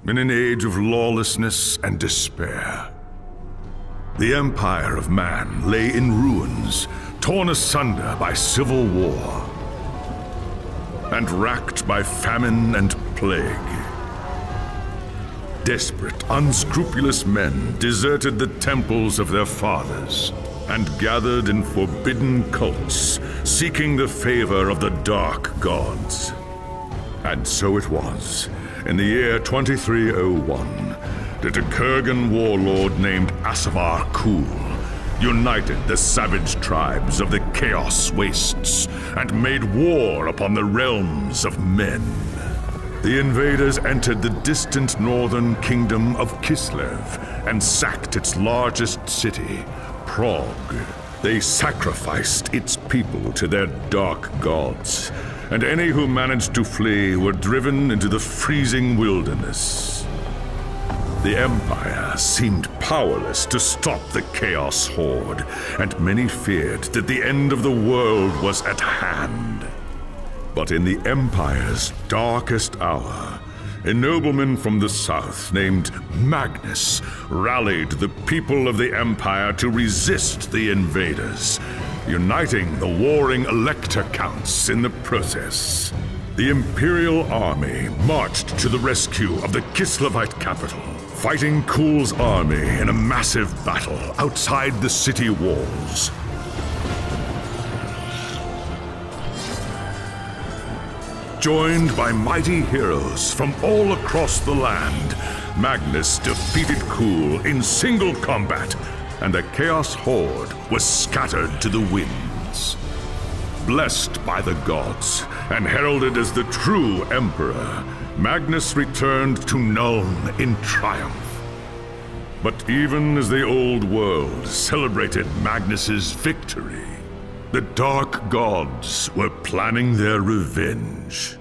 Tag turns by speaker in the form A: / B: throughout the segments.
A: in an age of lawlessness and despair. The empire of man lay in ruins, torn asunder by civil war, and racked by famine and plague. Desperate, unscrupulous men deserted the temples of their fathers and gathered in forbidden cults, seeking the favor of the dark gods. And so it was, in the year 2301, that a Kurgan warlord named Asavar Kul united the savage tribes of the Chaos Wastes and made war upon the realms of men. The invaders entered the distant northern kingdom of Kislev and sacked its largest city, Prague. They sacrificed its people to their dark gods, and any who managed to flee were driven into the freezing wilderness. The Empire seemed powerless to stop the Chaos Horde, and many feared that the end of the world was at hand. But in the Empire's darkest hour, a nobleman from the south named Magnus rallied the people of the Empire to resist the invaders, uniting the warring Elector Counts in the process. The Imperial Army marched to the rescue of the Kislevite capital, fighting Kul's army in a massive battle outside the city walls. Joined by mighty heroes from all across the land, Magnus defeated Kul in single combat, and the Chaos Horde was scattered to the winds. Blessed by the gods and heralded as the true Emperor, Magnus returned to Nuln in triumph. But even as the old world celebrated Magnus's victory, the dark gods were planning their revenge.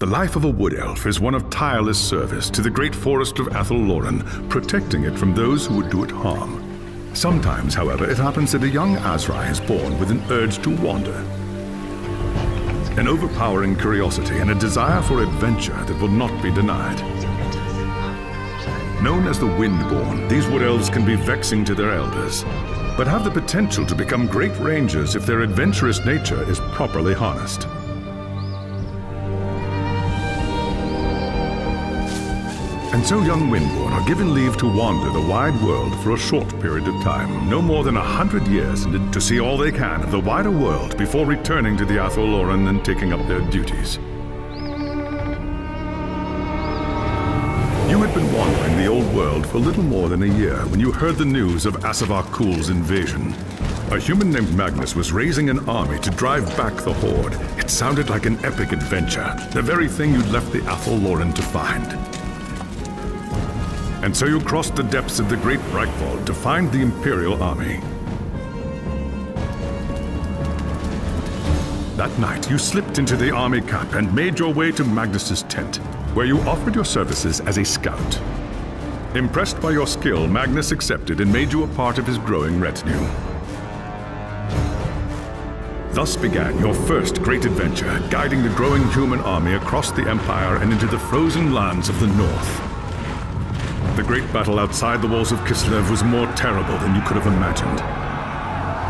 A: The life of a wood elf is one of tireless service to the great forest of Athel-Loren, protecting it from those who would do it harm. Sometimes, however, it happens that a young Azrai is born with an urge to wander. An overpowering curiosity and a desire for adventure that will not be denied. Known as the Windborn, these wood elves can be vexing to their elders, but have the potential to become great rangers if their adventurous nature is properly harnessed. And so young Windborn are given leave to wander the wide world for a short period of time, no more than 100 years, to see all they can of the wider world before returning to the Athel-Loren and taking up their duties. You had been wandering the old world for little more than a year when you heard the news of Asavar Kul's invasion. A human named Magnus was raising an army to drive back the Horde. It sounded like an epic adventure, the very thing you'd left the Athel-Loren to find. And so you crossed the depths of the Great Breakvault to find the Imperial Army. That night, you slipped into the army camp and made your way to Magnus's tent, where you offered your services as a scout. Impressed by your skill, Magnus accepted and made you a part of his growing retinue. Thus began your first great adventure, guiding the growing human army across the Empire and into the frozen lands of the North. The great battle outside the walls of Kislev was more terrible than you could have imagined.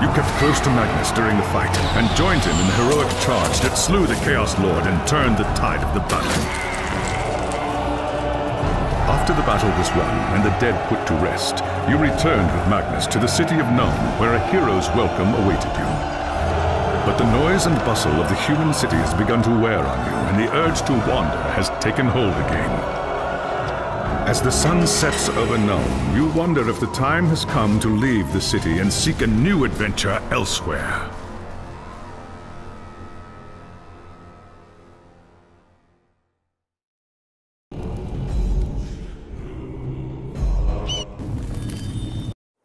A: You kept close to Magnus during the fight, and joined him in the heroic charge that slew the Chaos Lord and turned the tide of the battle. After the battle was won, and the dead put to rest, you returned with Magnus to the city of Nuln, where a hero's welcome awaited you. But the noise and bustle of the human city has begun to wear on you, and the urge to wander has taken hold again. As the sun sets over Nuln, you wonder if the time has come to leave the city and seek a new adventure elsewhere.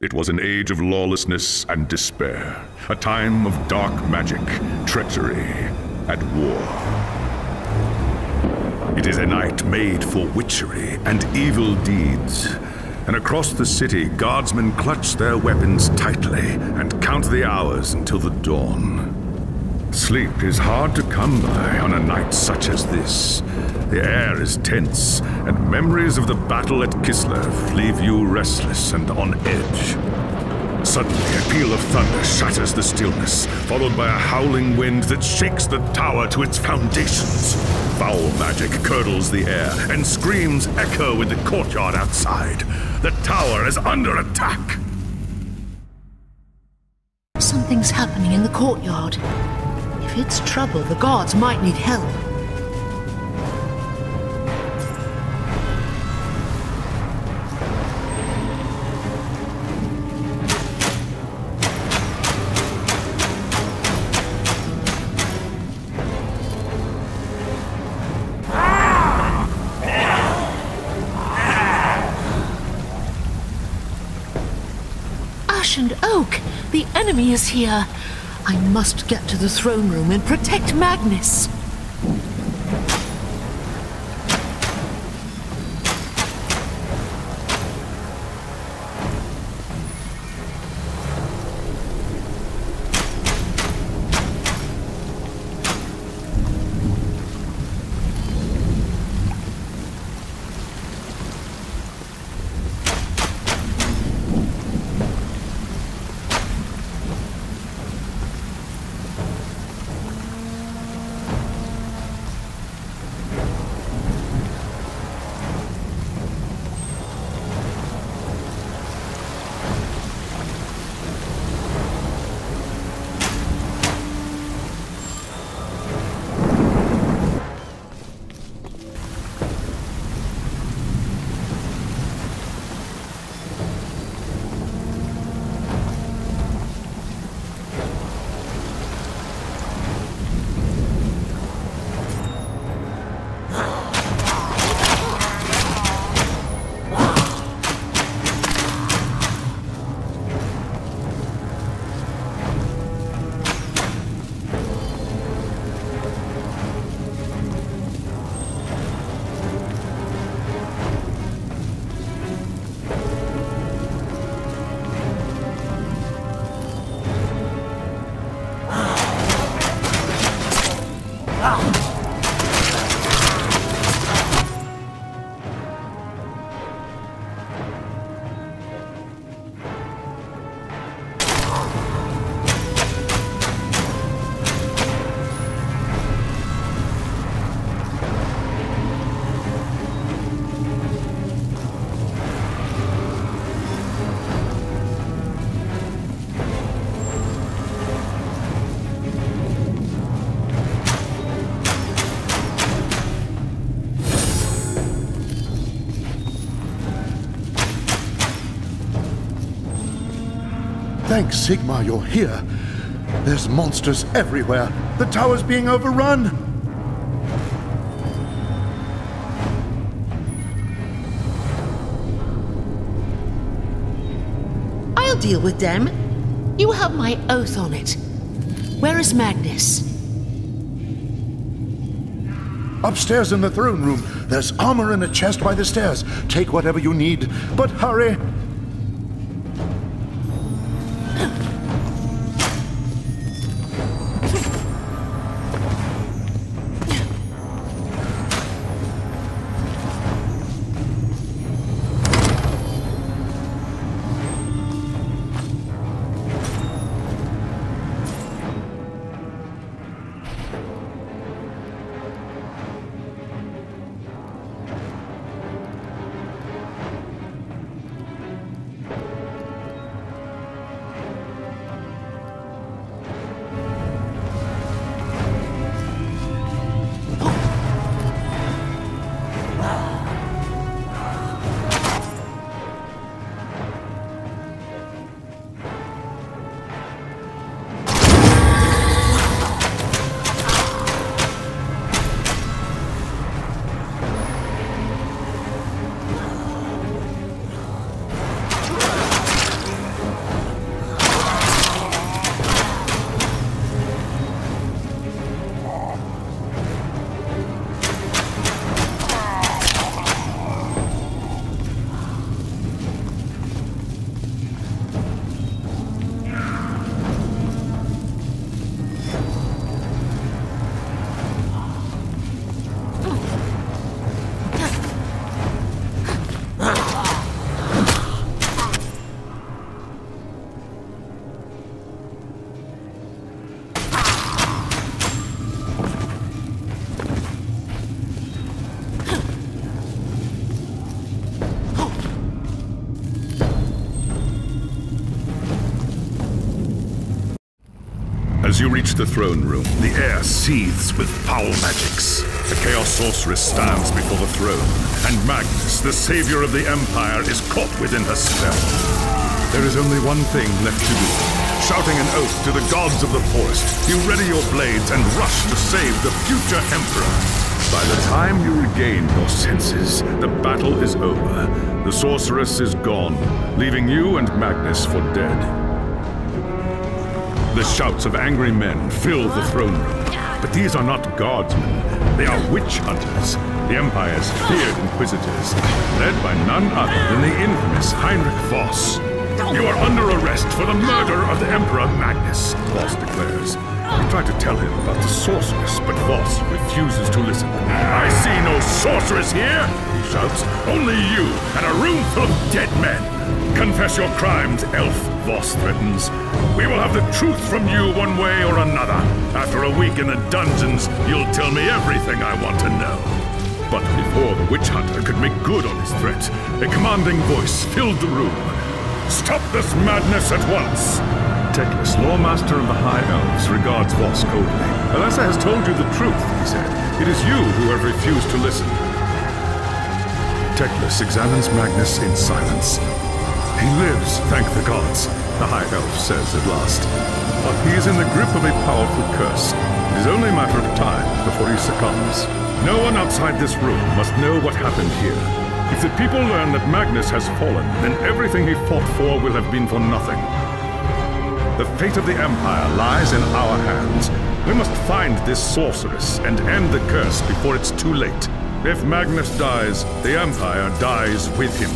A: It was an age of lawlessness and despair, a time of dark magic, treachery, and war. It is a night made for witchery and evil deeds, and across the city, guardsmen clutch their weapons tightly and count the hours until the dawn. Sleep is hard to come by on a night such as this. The air is tense, and memories of the battle at Kislev leave you restless and on edge. Suddenly, a peal of thunder shatters the stillness, followed by a howling wind that shakes the tower to its foundations. Foul magic curdles the air, and screams echo in the courtyard outside. The tower is under attack!
B: Something's happening in the courtyard. If it's trouble, the guards might need help. Ash and Oak! The enemy is here! I must get to the throne room and protect Magnus!
C: Thanks, Sigma, you're here. There's monsters everywhere. The tower's being overrun.
B: I'll deal with them. You have my oath on it. Where is Magnus?
C: Upstairs in the throne room. There's armor in a chest by the stairs. Take whatever you need, but hurry.
A: As you reach the throne room, the air seethes with foul magics. The Chaos Sorceress stands before the throne, and Magnus, the savior of the Empire, is caught within her spell. There is only one thing left to do. Shouting an oath to the gods of the forest, you ready your blades and rush to save the future Emperor. By the time you regain your senses, the battle is over. The Sorceress is gone, leaving you and Magnus for dead. The shouts of angry men fill the throne room. But these are not guardsmen. They are witch hunters, the Empire's feared inquisitors, led by none other than the infamous Heinrich Voss. You are under arrest for the murder of the Emperor Magnus, Voss declares. You try to tell him about the sorceress, but Voss refuses to listen. I see no sorceress here, he shouts. Only you and a room full of dead men. Confess your crimes, elf, Voss threatens. We will have the truth from you one way or another. After a week in the dungeons, you'll tell me everything I want to know. But before the witch hunter could make good on his threat, a commanding voice filled the room. Stop this madness at once! Teclis, Lawmaster of the High Elves, regards Voss coldly. Alessa has told you the truth, he said. It is you who have refused to listen. Teclis examines Magnus in silence. He lives, thank the gods, the High Elf says at last. But he is in the grip of a powerful curse. It is only a matter of time before he succumbs. No one outside this room must know what happened here. If the people learn that Magnus has fallen, then everything he fought for will have been for nothing. The fate of the Empire lies in our hands. We must find this sorceress and end the curse before it's too late. If Magnus dies, the Empire dies with him.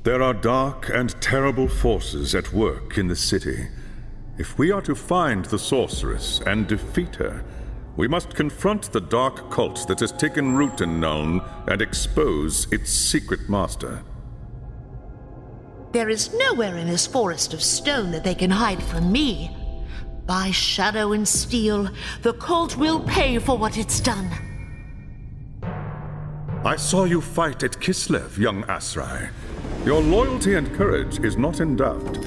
A: There are dark and terrible forces at work in the city. If we are to find the sorceress and defeat her, we must confront the dark cult that has taken root in Nuln and expose its secret master.
B: There is nowhere in this forest of stone that they can hide from me. By shadow and steel, the cult will pay for what it's done.
A: I saw you fight at Kislev, young Asrai. Your loyalty and courage is not in doubt.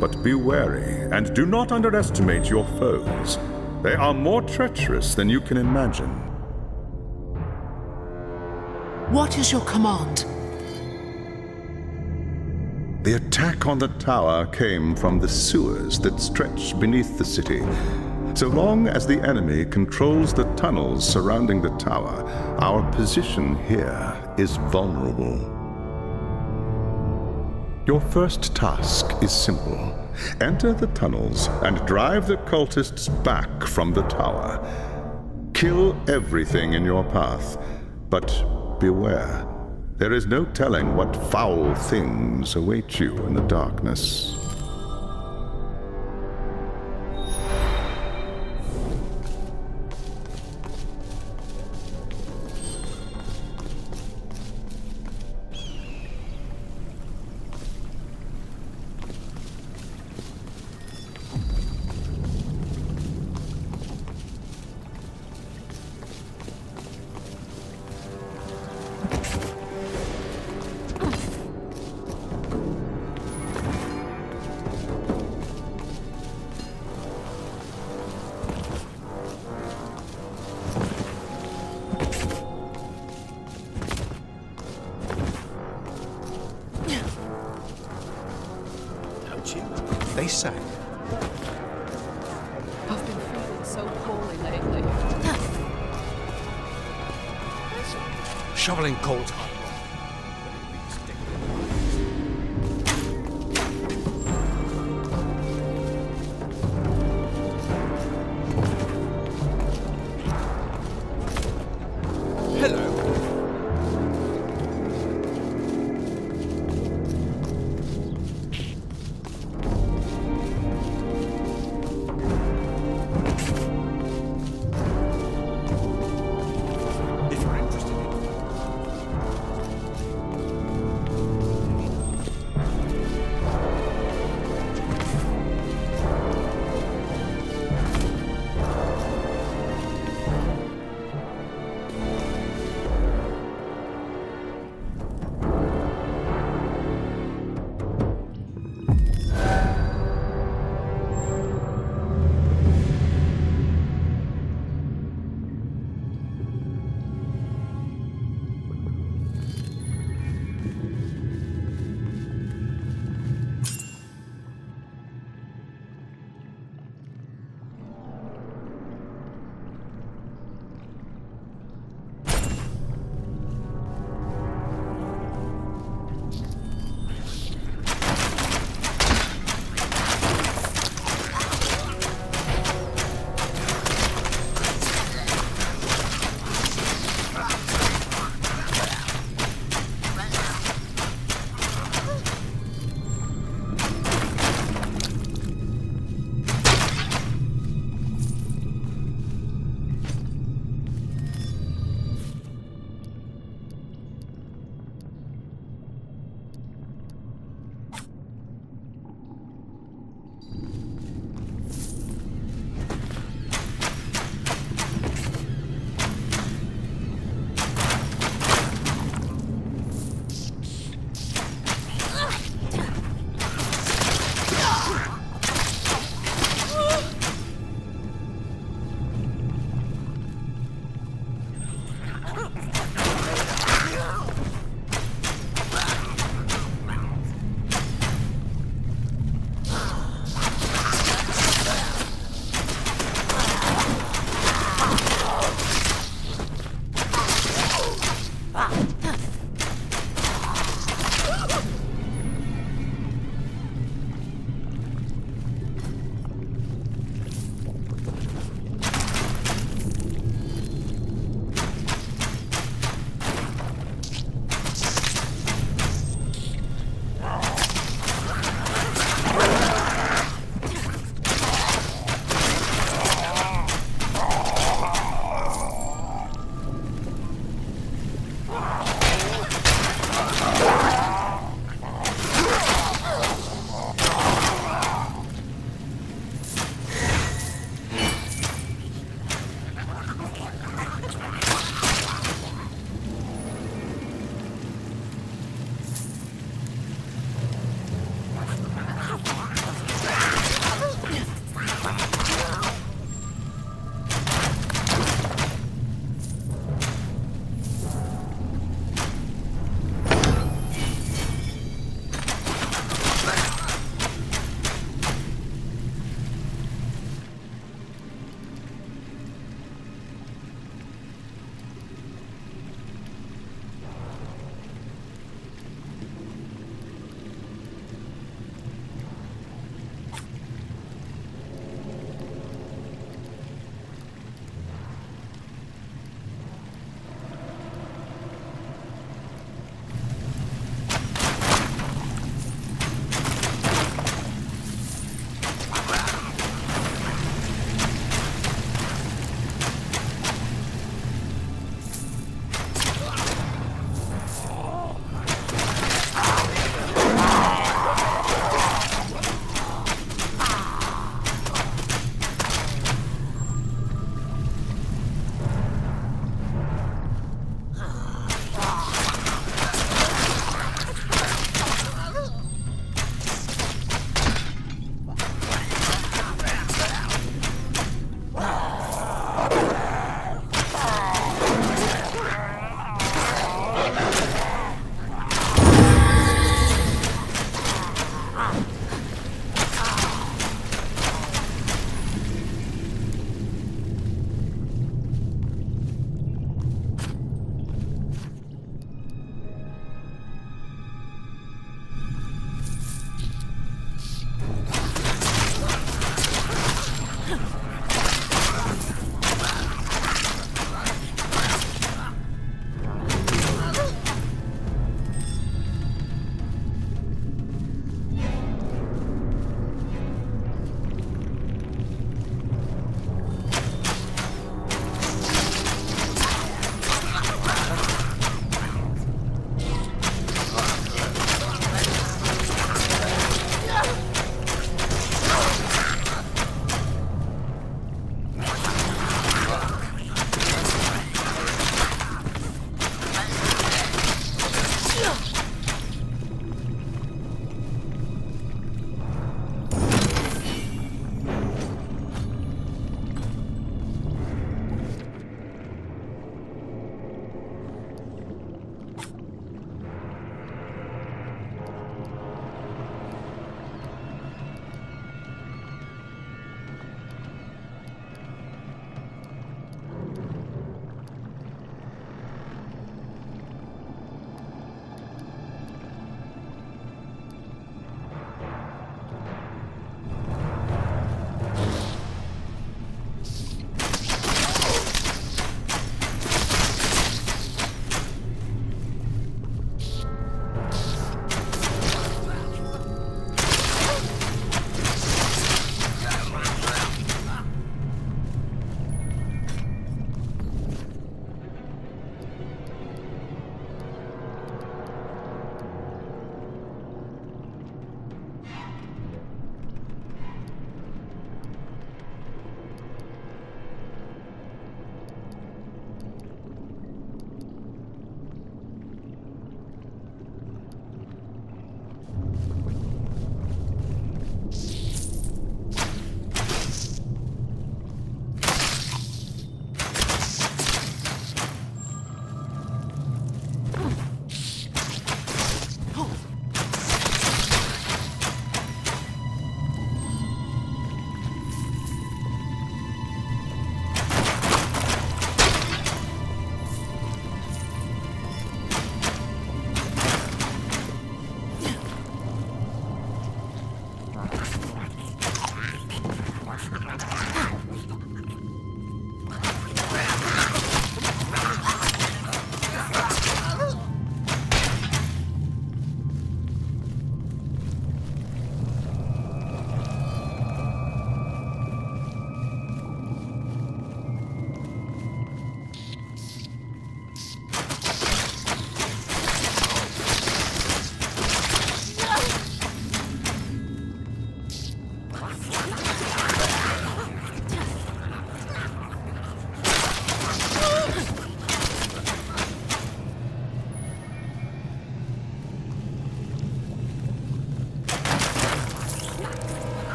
A: But be wary, and do not underestimate your foes. They are more treacherous than you can imagine.
B: What is your command?
A: The attack on the tower came from the sewers that stretch beneath the city. So long as the enemy controls the tunnels surrounding the tower, our position here is vulnerable. Your first task is simple. Enter the tunnels and drive the cultists back from the tower. Kill everything in your path, but beware. There is no telling what foul things await you in the darkness.
D: They sang.
E: I've been feeling so poorly lately.
D: Shoveling cold hard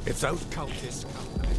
D: If those cultists come back...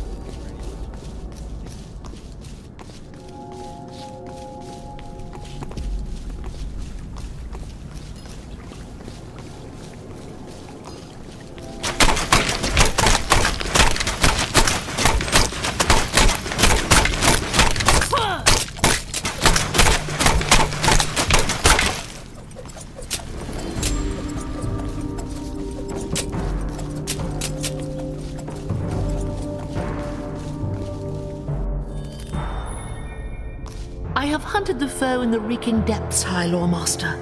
B: I have hunted the foe in the reeking depths, High Loremaster.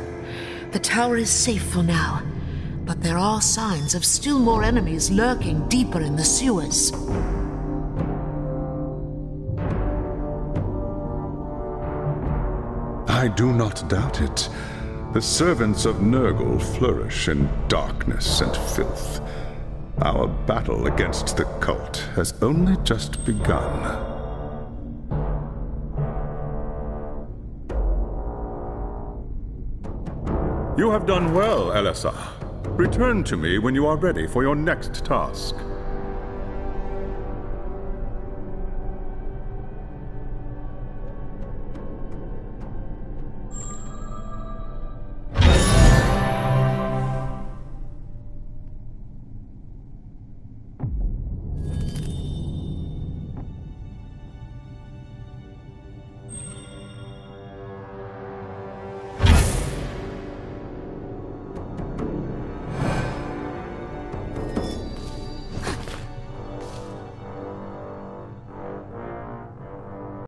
B: The tower is safe for now, but there are signs of still more enemies lurking deeper in the sewers.
C: I do not doubt it. The servants of Nurgle flourish in darkness and filth. Our battle against the cult has only just begun.
F: You have done well, Elessa. Return to me when you are ready for your next task.